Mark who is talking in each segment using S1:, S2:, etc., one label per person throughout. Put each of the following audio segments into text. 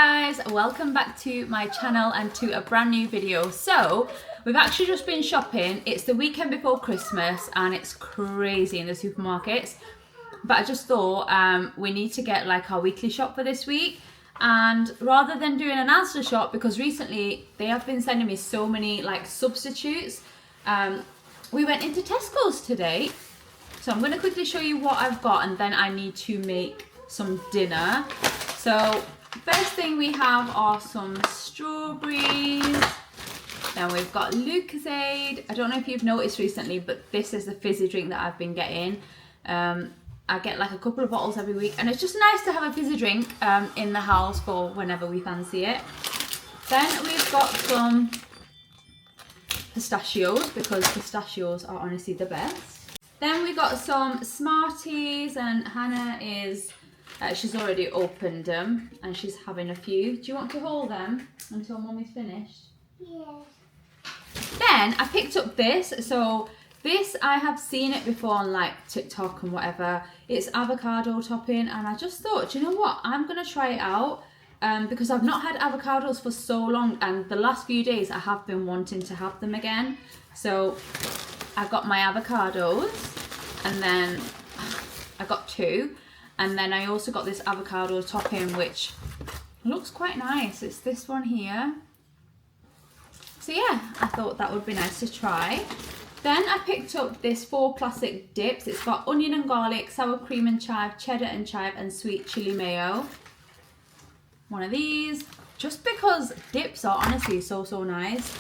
S1: guys, welcome back to my channel and to a brand new video. So we've actually just been shopping. It's the weekend before Christmas and it's crazy in the supermarkets, but I just thought we need to get like our weekly shop for this week. And rather than doing an Asda shop, because recently they have been sending me so many like substitutes, we went into Tesco's today. So I'm going to quickly show you what I've got and then I need to make some dinner. So first thing we have are some strawberries. Then we've got Lucozade. I don't know if you've noticed recently, but this is the fizzy drink that I've been getting. I get like a couple of bottles every week and it's just nice to have a fizzy drink in the house for whenever we fancy it. Then we've got some pistachios because pistachios are honestly the best. Then we got some Smarties and Hannah is, she's already opened them and she's having a few. Do you want to hold them until Mummy's finished?
S2: Yes.
S1: Then I picked up this. So this, I have seen it before on like TikTok and whatever. It's avocado topping and I just thought, do you know what? I'm going to try it out because I've not had avocados for so long and the last few days I have been wanting to have them again. So I got my avocados and then I got two. And then I also got this avocado topping which looks quite nice. It's this one here. So yeah, I thought that would be nice to try. Then I picked up this 4 classic dips. It's got onion and garlic, sour cream and chive, cheddar and chive, and sweet chili mayo. One of these, just because dips are honestly so nice.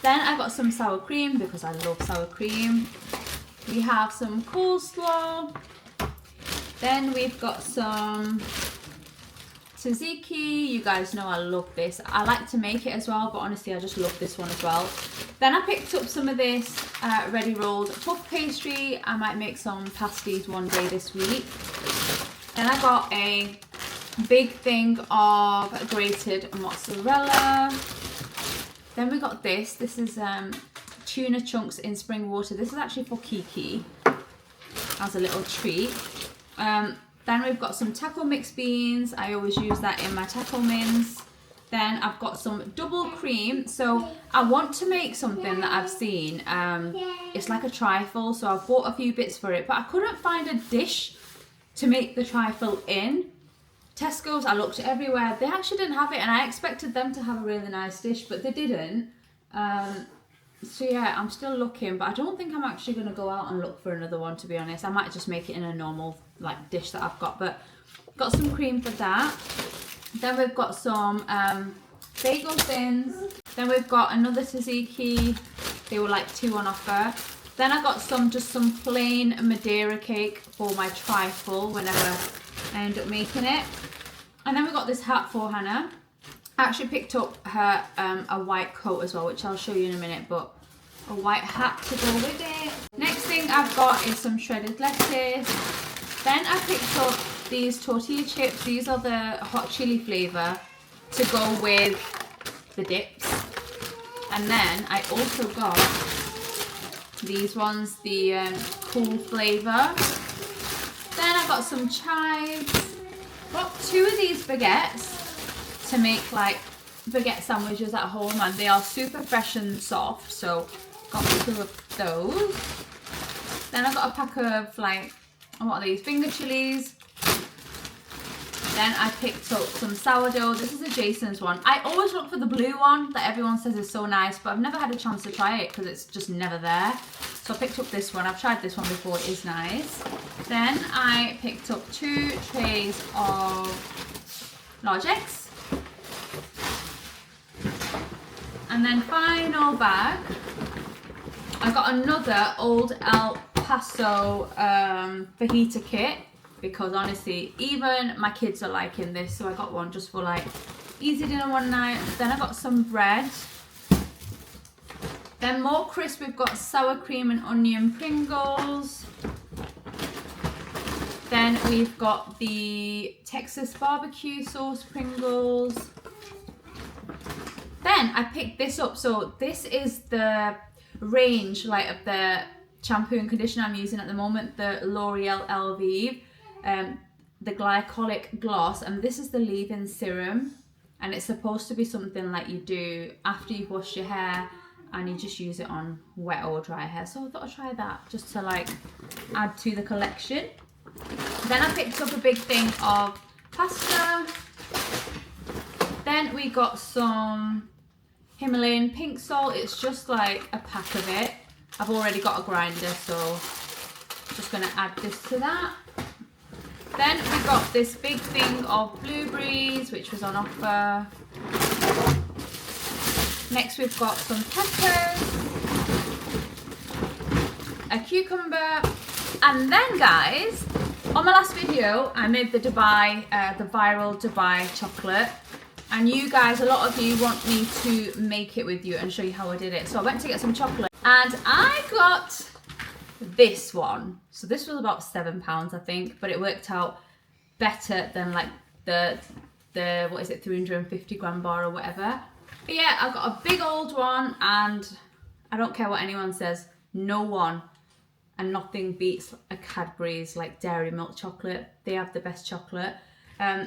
S1: Then I got some sour cream because I love sour cream. We have some coleslaw. Then we've got some tzatziki. You guys know I love this. I like to make it as well, but honestly I just love this one as well. Then I picked up some of this ready rolled puff pastry. I might make some pasties one day this week. Then I got a big thing of grated mozzarella. Then we got this. This is tuna chunks in spring water. This is actually for Kiki as a little treat. Then we've got some taco mixed beans. I always use that in my taco mince. Then I've got some double cream. So I want to make something that I've seen. It's like a trifle. So I've bought a few bits for it, but I couldn't find a dish to make the trifle in. Tesco's, I looked everywhere. They actually didn't have it and I expected them to have a really nice dish, but they didn't. So yeah, I'm still looking, but I don't think I'm actually going to go out and look for another one, to be honest. I might just make it in a normal like dish that I've got, but got some cream for that. Then we've got some bagel thins. Then we've got another tzatziki. They were like 2 on offer. Then I got some plain Madeira cake for my trifle whenever I end up making it. And then we got this hat for Hannah. I actually picked up her a white coat as well, which I'll show you in a minute, but a white hat to go with it. Next thing I've got is some shredded lettuce. Then I picked up these tortilla chips. These are the hot chili flavour to go with the dips. And then I also got these ones, the cool flavour. Then I got some chives. Got 2 of these baguettes to make like baguette sandwiches at home and they are super fresh and soft, so got 2 of those. Then I got a pack of like, what are these, finger chilies. Then I picked up some sourdough. This is a Jason's one. I always look for the blue one that everyone says is so nice, but I've never had a chance to try it because it's just never there. So I picked up this one. I've tried this one before, it is nice. Then I picked up 2 trays of large eggs. And then final bag, I got another old El Paso fajita kit because honestly, even my kids are liking this. So I got one just for like easy dinner one night. Then I got some bread. Then more crisp, we've got sour cream and onion Pringles. Then we've got the Texas barbecue sauce Pringles. Then I picked this up. So this is the range like of the shampoo and conditioner I'm using at the moment, the L'Oreal Elvive, the glycolic gloss, and this is the leave-in serum. and it's supposed to be something like you do after you've washed your hair and you just use it on wet or dry hair. So I thought I'd try that just to like add to the collection. Then I picked up a big thing of pasta. Then we got some Himalayan pink salt. It's just like a pack of it. I've already got a grinder, so I'm just gonna add this to that. Then we got this big thing of blueberries, which was on offer. Next we've got some peppers, a cucumber, and then guys, on my last video, I made the viral Dubai chocolate. And you guys, a lot of you want me to make it with you and show you how I did it. So I went to get some chocolate and I got this one. So this was about £7, I think, but it worked out better than like the what is it, 350 gram bar or whatever. But yeah, I got a big old one, and I don't care what anyone says, no one and nothing beats a Cadbury's like dairy milk chocolate. They have the best chocolate.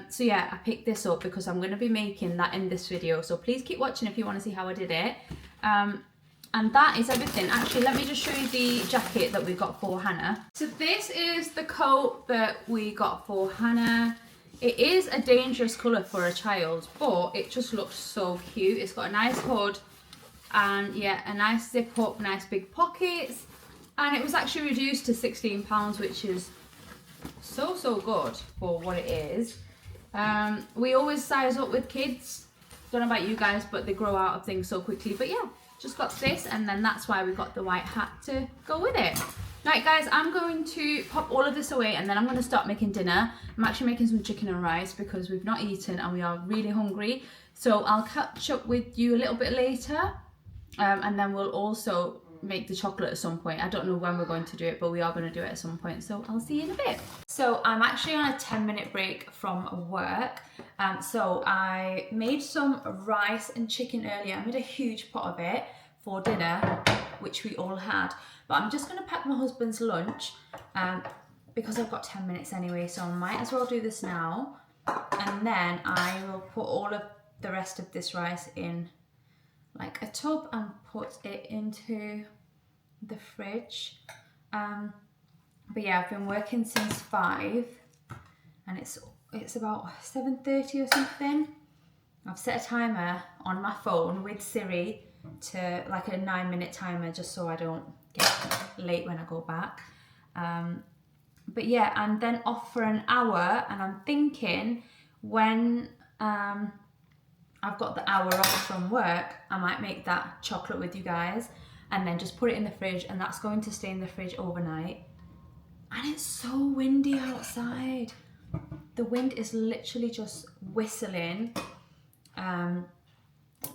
S1: So yeah, I picked this up because I'm going to be making that in this video. So please keep watching if you want to see how I did it. And that is everything. Actually, let me just show you the jacket that we got for Hannah. So this is the coat that we got for Hannah. It is a dangerous colour for a child, but it just looks so cute. It's got a nice hood and yeah, a nice zip up, nice big pockets. And it was actually reduced to £16, which is so good for what it is. We always size up with kids. Don't know about you guys, but they grow out of things so quickly. But yeah, just got this, and then that's why we got the white hat to go with it. Right guys, I'm going to pop all of this away and then I'm going to start making dinner. I'm actually making some chicken and rice because we've not eaten and we are really hungry. So I'll catch up with you a little bit later, and then we'll also make the chocolate at some point. I don't know when we're going to do it, but we are going to do it at some point, so I'll see you in a bit. So I'm actually on a 10-minute break from work. So I made some rice and chicken earlier. I made a huge pot of it for dinner, which we all had. But I'm just going to pack my husband's lunch because I've got 10 minutes anyway, so I might as well do this now. And then I will put all of the rest of this rice in like a tub and put it into the fridge. But yeah, I've been working since 5 and it's about 7:30 or something. I've set a timer on my phone with Siri to like a 9-minute timer, just so I don't get late when I go back. But yeah, and then off for an hour, and I'm thinking when I've got the hour off from work, I might make that chocolate with you guys and then just put it in the fridge, and that's going to stay in the fridge overnight. And it's so windy outside. The wind is literally just whistling.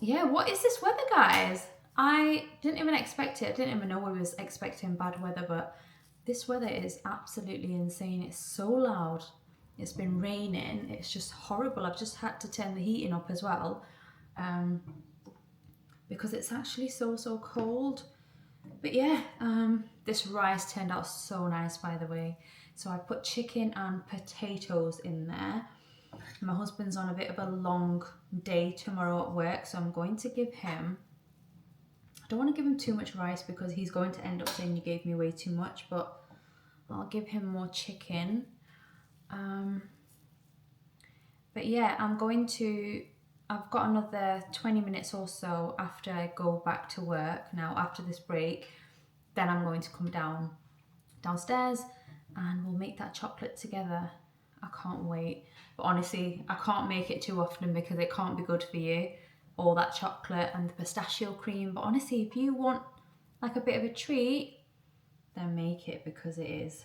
S1: Yeah, what is this weather, guys? I didn't even expect it. I didn't even know we was expecting bad weather, but this weather is absolutely insane. It's so loud. It's been raining. It's just horrible. I've just had to turn the heating up as well because it's actually so cold. But yeah, this rice turned out so nice, by the way. So I put chicken and potatoes in there. My husband's on a bit of a long day tomorrow at work, so I'm going to give him, I don't want to give him too much rice because he's going to end up saying you gave me way too much, but I'll give him more chicken. But yeah, I've got another 20 minutes or so after I go back to work now, after this break. Then I'm going to come downstairs and we'll make that chocolate together. I can't wait. But honestly, I can't make it too often because it can't be good for you, all that chocolate and the pistachio cream. But honestly, if you want like a bit of a treat, then make it because it is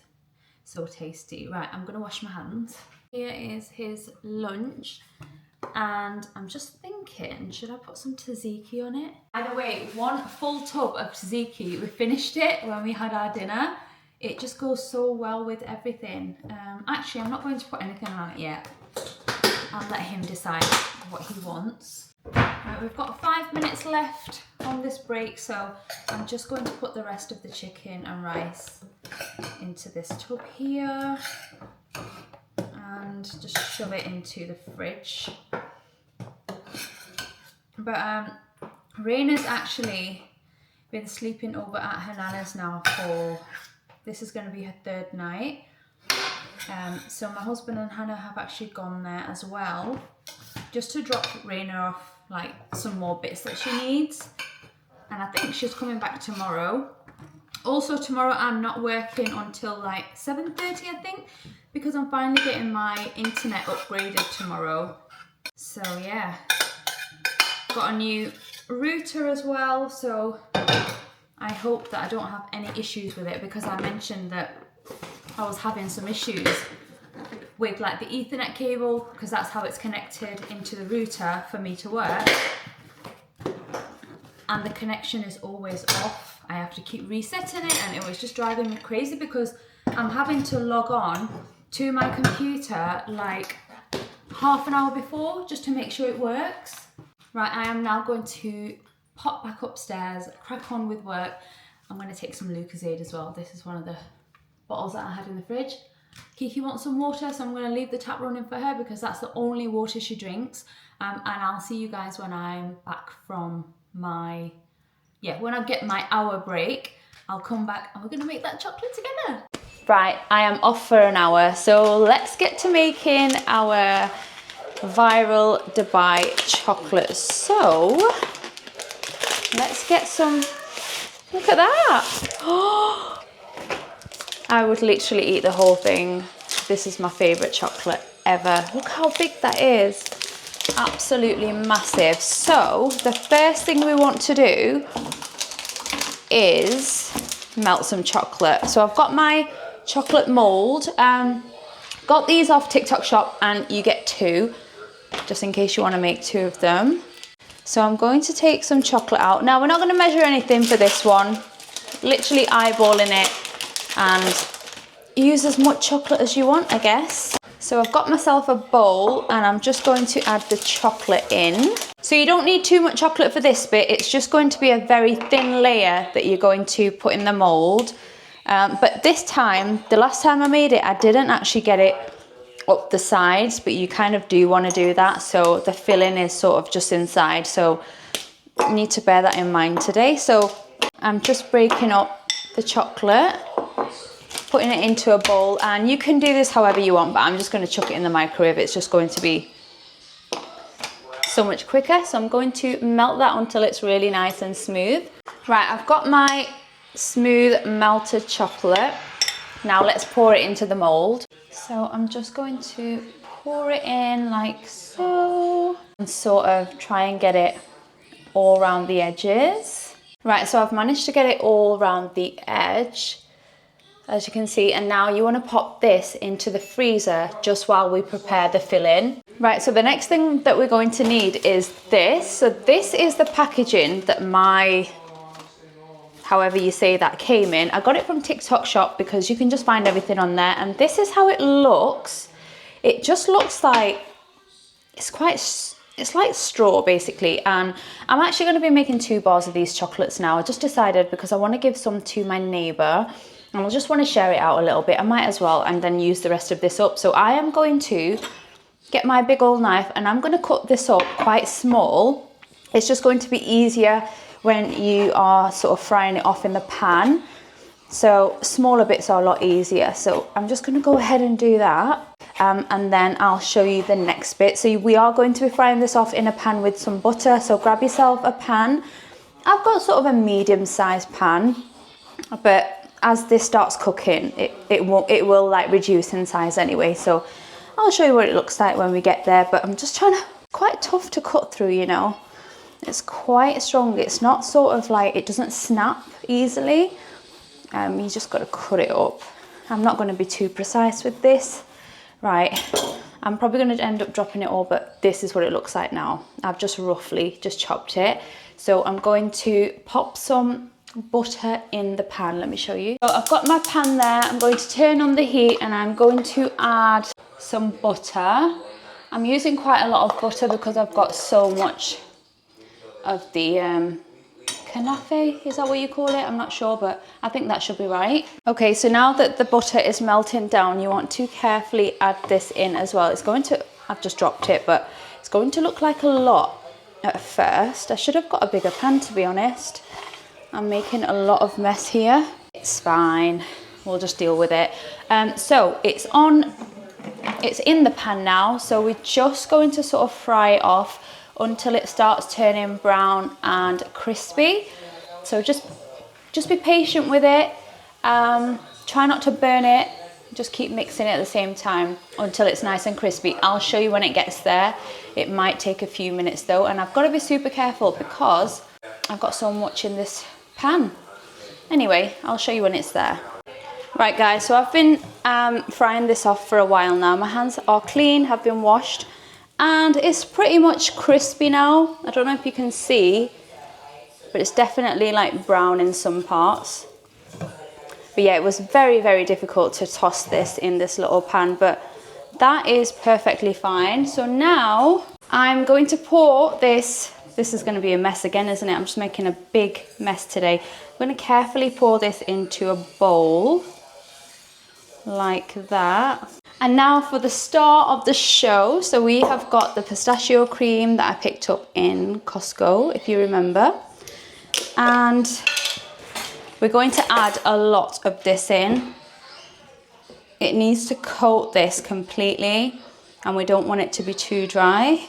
S1: so tasty. Right, I'm gonna wash my hands. Here is his lunch, and I'm just thinking, should I put some tzatziki on it? By the way, 1 full tub of tzatziki. We finished it when we had our dinner. It just goes so well with everything. Actually, I'm not going to put anything on it yet. I'll let him decide what he wants. Right, we've got 5 minutes left on this break, so I'm just going to put the rest of the chicken and rice into this tub here and just shove it into the fridge. But Raina's actually been sleeping over at her nana's now for, this is going to be her 3rd night. So my husband and Hannah have actually gone there as well, just to drop Raina off like some more bits that she needs. And I think she's coming back tomorrow. Also tomorrow I'm not working until like 7:30 I think, because I'm finally getting my internet upgraded tomorrow. So yeah, got a new router as well, so I hope that I don't have any issues with it, because I mentioned that I was having some issues with like the Ethernet cable, because that's how it's connected into the router for me to work, and the connection is always off. I have to keep resetting it, and it was just driving me crazy because I'm having to log on to my computer like half an hour before just to make sure it works. Right, I am now going to pop back upstairs, crack on with work. I'm going to take some Lucozade as well. This is one of the bottles that I had in the fridge. Kiki wants some water, so I'm going to leave the tap running for her because that's the only water she drinks. And I'll see you guys when I'm back from my, when I get my hour break. I'll come back and we're going to make that chocolate together. Right, I am off for an hour, so let's get to making our viral Dubai chocolate. So let's get some, look at that. Oh, I would literally eat the whole thing. This is my favorite chocolate ever. Look how big that is. Absolutely massive. So the first thing we want to do is melt some chocolate. So I've got my chocolate mold. Got these off TikTok shop, and you get 2 just in case you want to make 2 of them. So I'm going to take some chocolate out. Now we're not going to measure anything for this one, literally eyeballing it, and use as much chocolate as you want, I guess. So I've got myself a bowl, and I'm just going to add the chocolate in. So you don't need too much chocolate for this bit. It's just going to be a very thin layer that you're going to put in the mold. But this time, the last time I made it, I didn't actually get it up the sides, but you kind of do want to do that. So the filling is sort of just inside. So you need to bear that in mind today. So I'm just breaking up the chocolate, putting it into a bowl, and you can do this however you want, but I'm just going to chuck it in the microwave. It's just going to be so much quicker. So I'm going to melt that until it's really nice and smooth. Right, I've got my smooth melted chocolate. Now let's pour it into the mold. So I'm just going to pour it in like so, and sort of try and get it all around the edges. Right, so I've managed to get it all around the edge, as you can see, and now you want to pop this into the freezer just while we prepare the filling. Right, so the next thing that we're going to need is this. So this is the packaging that my, however you say that, came in. I got it from TikTok shop because you can just find everything on there, and this is how it looks. It just looks like, it's like straw basically, and I'm actually going to be making 2 bars of these chocolates now. I just decided because I want to give some to my neighbour, and I just want to share it out a little bit. I might as well, and then use the rest of this up. So I am going to get my big old knife, and I'm going to cut this up quite small. It's just going to be easier when you are sort of frying it off in the pan. So smaller bits are a lot easier. So I'm just going to go ahead and do that. And then I'll show you the next bit. So we are going to be frying this off in a pan with some butter. So grab yourself a pan. I've got sort of a medium-sized pan, but as this starts cooking, it will like reduce in size anyway. So I'll show you what it looks like when we get there. But I'm just trying to, quite tough to cut through, you know. It's quite strong. It's not sort of like, it doesn't snap easily. You just got to cut it up. I'm not going to be too precise with this. Right, I'm probably going to end up dropping it all, but this is what it looks like now. I've just roughly just chopped it. So I'm going to pop some butter in the pan. Let me show you. So I've got my pan there. I'm going to turn on the heat, and I'm going to add some butter. I'm using quite a lot of butter because I've got so much of the kanafe, is that what you call it? I'm not sure, but I think that should be right. Okay, so now that the butter is melting down, you want to carefully add this in as well. It's going to, I've just dropped it, but it's going to look like a lot at first. I should have got a bigger pan, to be honest. I'm making a lot of mess here. It's fine, we'll just deal with it. So it's in the pan now, so we're just going to sort of fry it off until it starts turning brown and crispy. So just be patient with it. Try not to burn it. Just keep mixing it at the same time until it's nice and crispy. I'll show you when it gets there. It might take a few minutes though, and I've got to be super careful because I've got so much in this pan. Anyway, I'll show you when it's there. Right guys, so I've been frying this off for a while now. My hands are clean, have been washed, and it's pretty much crispy now. I don't know if you can see, but it's definitely like brown in some parts. But yeah, it was very, very difficult to toss this in this little pan, but that is perfectly fine. So now I'm going to pour this. This is going to be a mess again, isn't it? I'm just making a big mess today. I'm going to carefully pour this into a bowl like that. And now for the star of the show. So we have got the pistachio cream that I picked up in Costco, if you remember. And we're going to add a lot of this in. It needs to coat this completely, and we don't want it to be too dry.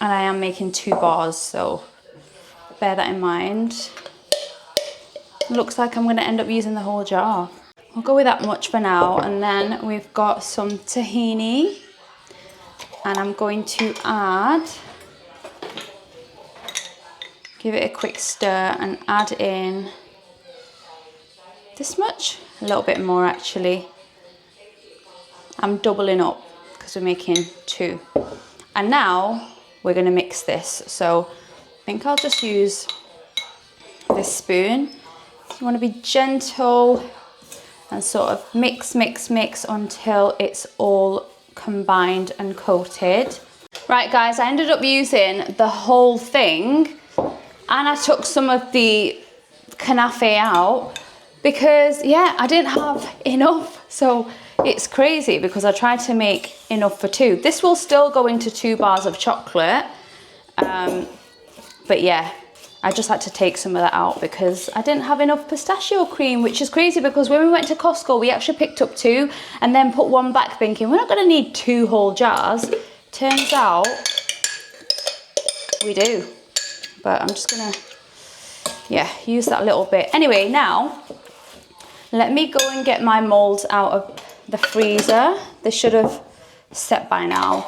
S1: And I am making 2 bars, so bear that in mind. Looks like I'm going to end up using the whole jar. We'll go with that much for now, and then we've got some tahini, and I'm going to add, give it a quick stir and add in this much, a little bit more actually. I'm doubling up because we're making 2. And now we're going to mix this. So I think I'll just use this spoon. You want to be gentle and sort of mix until it's all combined and coated. Right guys, I ended up using the whole thing, and I took some of the knafe out because yeah, I didn't have enough. So it's crazy because I tried to make enough for 2. This will still go into 2 bars of chocolate, but yeah, I just had to take some of that out because I didn't have enough pistachio cream, which is crazy because when we went to Costco, we actually picked up 2 and then put 1 back thinking we're not going to need 2 whole jars. Turns out we do, but I'm just going to, yeah, use that little bit. Anyway, now let me go and get my molds out of the freezer. They should have set by now.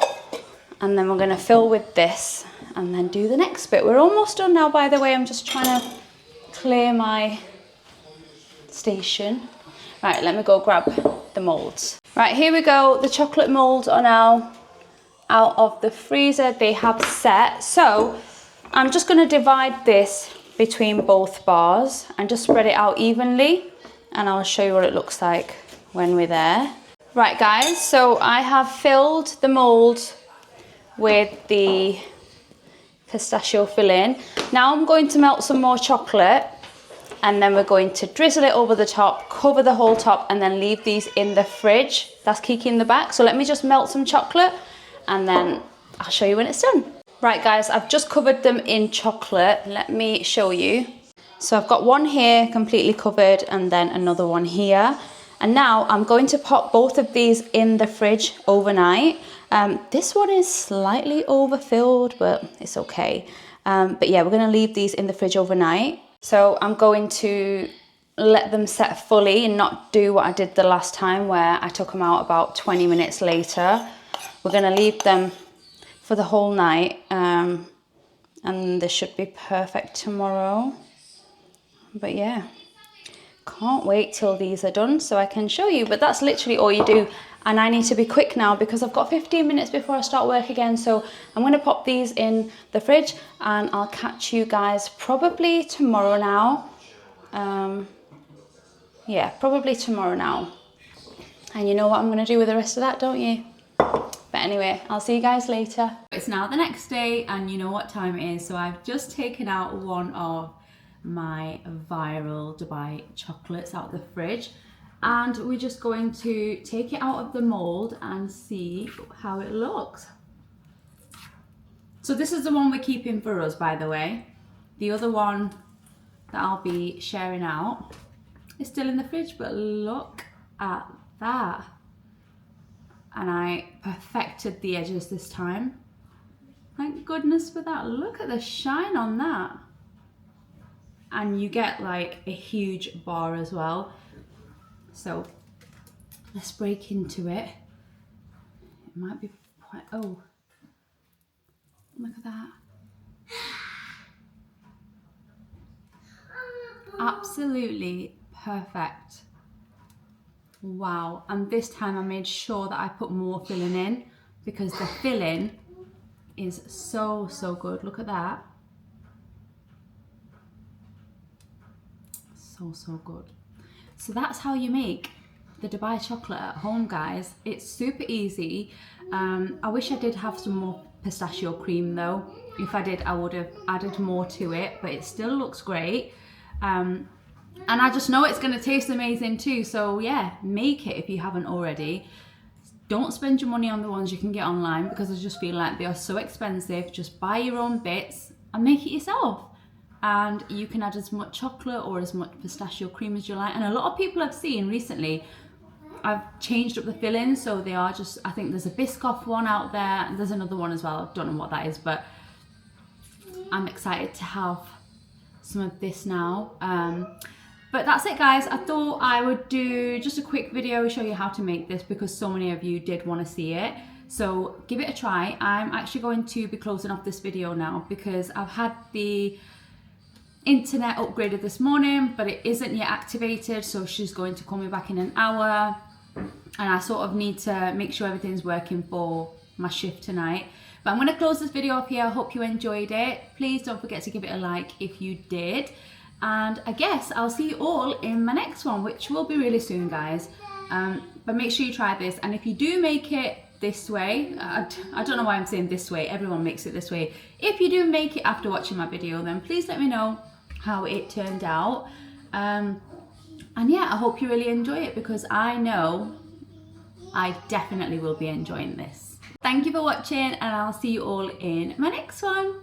S1: And then we're going to fill with this and then do the next bit. We're almost done now, by the way. I'm just trying to clear my station. Right, let me go grab the molds. Right, here we go. The chocolate molds are now out of the freezer. They have set. So I'm just going to divide this between both bars and just spread it out evenly. And I'll show you what it looks like when we're there. Right guys, so I have filled the mold with the pistachio filling. Now I'm going to melt some more chocolate, and then we're going to drizzle it over the top, cover the whole top, and then leave these in the fridge. That's Kiki in the back. So let me just melt some chocolate and then I'll show you when it's done. Right guys, I've just covered them in chocolate. Let me show you. So I've got one here completely covered and then another one here. And now I'm going to pop both of these in the fridge overnight. This one is slightly overfilled, but it's okay. But yeah, we're going to leave these in the fridge overnight. So I'm going to let them set fully and not do what I did the last time where I took them out about 20 minutes later. We're going to leave them for the whole night, and they should be perfect tomorrow. But yeah, can't wait till these are done so I can show you. But that's literally all you do. And I need to be quick now because I've got 15 minutes before I start work again. So I'm going to pop these in the fridge and I'll catch you guys probably tomorrow now. Yeah, probably tomorrow now. And you know what I'm going to do with the rest of that, don't you? But anyway, I'll see you guys later. It's now the next day and you know what time it is. So I've just taken out one of my viral Dubai chocolates out of the fridge. And we're just going to take it out of the mold and see how it looks. So this is the one we're keeping for us, by the way. The other one that I'll be sharing out is still in the fridge, but look at that. And I perfected the edges this time. Thank goodness for that. Look at the shine on that. And you get like a huge bar as well. So let's break into it. It might be quite, oh, look at that. Absolutely perfect. Wow. And this time I made sure that I put more filling in because the filling is so, so good. Look at that. So, so good. So that's how you make the Dubai chocolate at home, guys. It's super easy. I wish I did have some more pistachio cream though. If I did, I would have added more to it, but it still looks great. And I just know it's going to taste amazing too. So yeah, make it if you haven't already. Don't spend your money on the ones you can get online because I just feel like they are so expensive. Just buy your own bits and make it yourself. And you can add as much chocolate or as much pistachio cream as you like. And a lot of people I've seen recently, I've changed up the filling, so they are just, I think there's a Biscoff one out there, and there's another one as well, I don't know what that is, but I'm excited to have some of this now. But that's it, guys. I thought I would do just a quick video, show you how to make this because so many of you did want to see it. So give it a try. I'm actually going to be closing off this video now because I've had the internet upgraded this morning, but it isn't yet activated, so she's going to call me back in an hour, and I sort of need to make sure everything's working for my shift tonight. But I'm going to close this video off here. I hope you enjoyed it. Please don't forget to give it a like if you did, and I guess I'll see you all in my next one, which will be really soon, guys. But make sure you try this, and if you do make it this way, I don't know why I'm saying this way, everyone makes it this way. If you do make it after watching my video, then please let me know how it turned out. And yeah, I hope you really enjoy it because I know I definitely will be enjoying this. Thank you for watching, and I'll see you all in my next one.